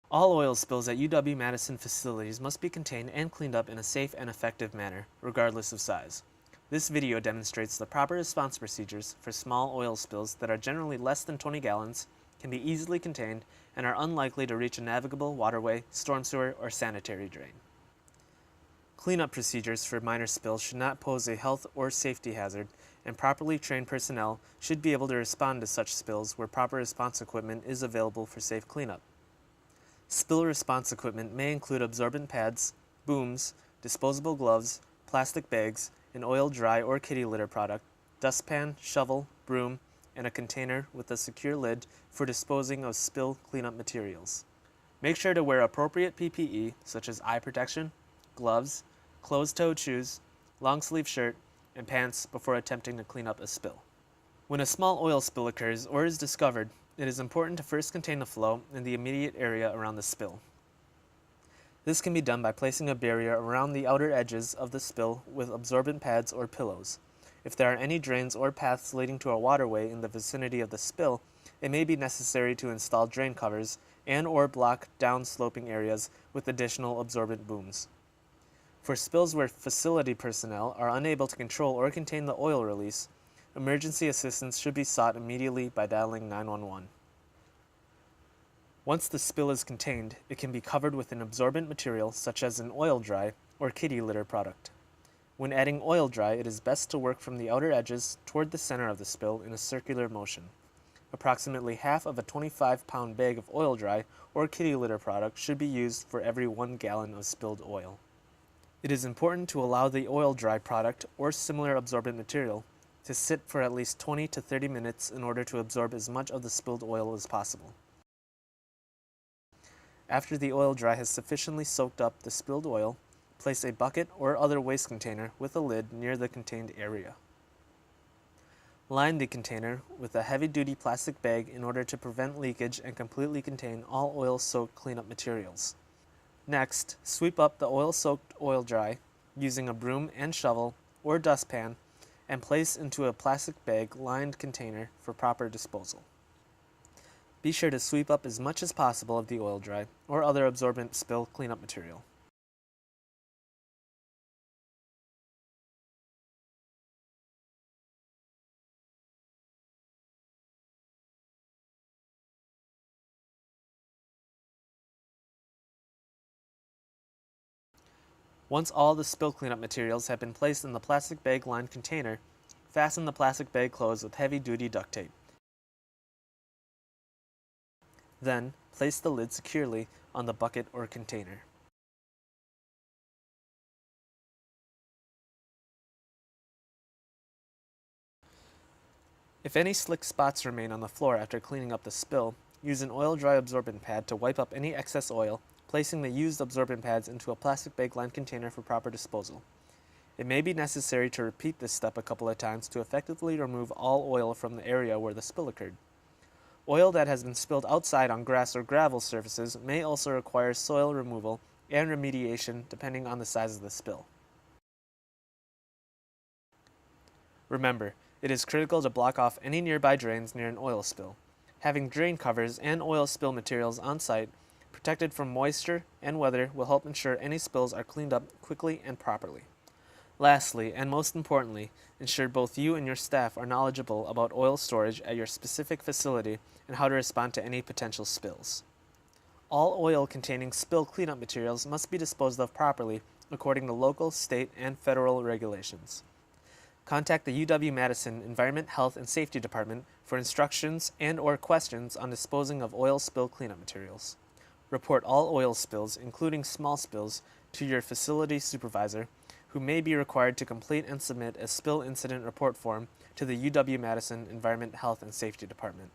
All oil spills at UW-Madison facilities must be contained and cleaned up in a safe and effective manner, regardless of size. This video demonstrates the proper response procedures for small oil spills that are generally less than 20 gallons, can be easily contained, and are unlikely to reach a navigable waterway, storm sewer, or sanitary drain. Cleanup procedures for minor spills should not pose a health or safety hazard, and properly trained personnel should be able to respond to such spills where proper response equipment is available for safe cleanup. Spill response equipment may include absorbent pads, booms, disposable gloves, plastic bags, an oil dry or kitty litter product, dustpan, shovel, broom, and a container with a secure lid for disposing of spill cleanup materials. Make sure to wear appropriate PPE such as eye protection, gloves, closed-toed shoes, long-sleeve shirt, and pants before attempting to clean up a spill. When a small oil spill occurs or is discovered, it is important to first contain the flow in the immediate area around the spill. This can be done by placing a barrier around the outer edges of the spill with absorbent pads or pillows. If there are any drains or paths leading to a waterway in the vicinity of the spill, it may be necessary to install drain covers and/or block down-sloping areas with additional absorbent booms. For spills where facility personnel are unable to control or contain the oil release, emergency assistance should be sought immediately by dialing 911. Once the spill is contained, it can be covered with an absorbent material such as an oil dry or kitty litter product. When adding oil dry, it is best to work from the outer edges toward the center of the spill in a circular motion. Approximately half of a 25-pound bag of oil dry or kitty litter product should be used for every 1 gallon of spilled oil. It is important to allow the oil dry product or similar absorbent material to sit for at least 20 to 30 minutes in order to absorb as much of the spilled oil as possible. After the oil dry has sufficiently soaked up the spilled oil, place a bucket or other waste container with a lid near the contained area. Line the container with a heavy-duty plastic bag in order to prevent leakage and completely contain all oil-soaked cleanup materials. Next, sweep up the oil-soaked oil dry using a broom and shovel or dustpan and place into a plastic bag-lined container for proper disposal. Be sure to sweep up as much as possible of the oil dry or other absorbent spill cleanup material. Once all the spill cleanup materials have been placed in the plastic bag-lined container, fasten the plastic bag closed with heavy-duty duct tape. Then, place the lid securely on the bucket or container. If any slick spots remain on the floor after cleaning up the spill, use an oil dry absorbent pad to wipe up any excess oil, placing the used absorbent pads into a plastic bag-lined container for proper disposal. It may be necessary to repeat this step a couple of times to effectively remove all oil from the area where the spill occurred. Oil that has been spilled outside on grass or gravel surfaces may also require soil removal and remediation depending on the size of the spill. Remember, it is critical to block off any nearby drains near an oil spill. Having drain covers and oil spill materials on site, protected from moisture and weather, will help ensure any spills are cleaned up quickly and properly. Lastly, and most importantly, ensure both you and your staff are knowledgeable about oil storage at your specific facility and how to respond to any potential spills. All oil containing spill cleanup materials must be disposed of properly according to local, state, and federal regulations. Contact the UW-Madison Environment, Health, and Safety Department for instructions and/or questions on disposing of oil spill cleanup materials. Report all oil spills, including small spills, to your facility supervisor, who may be required to complete and submit a spill incident report form to the UW-Madison Environment, Health, and Safety Department.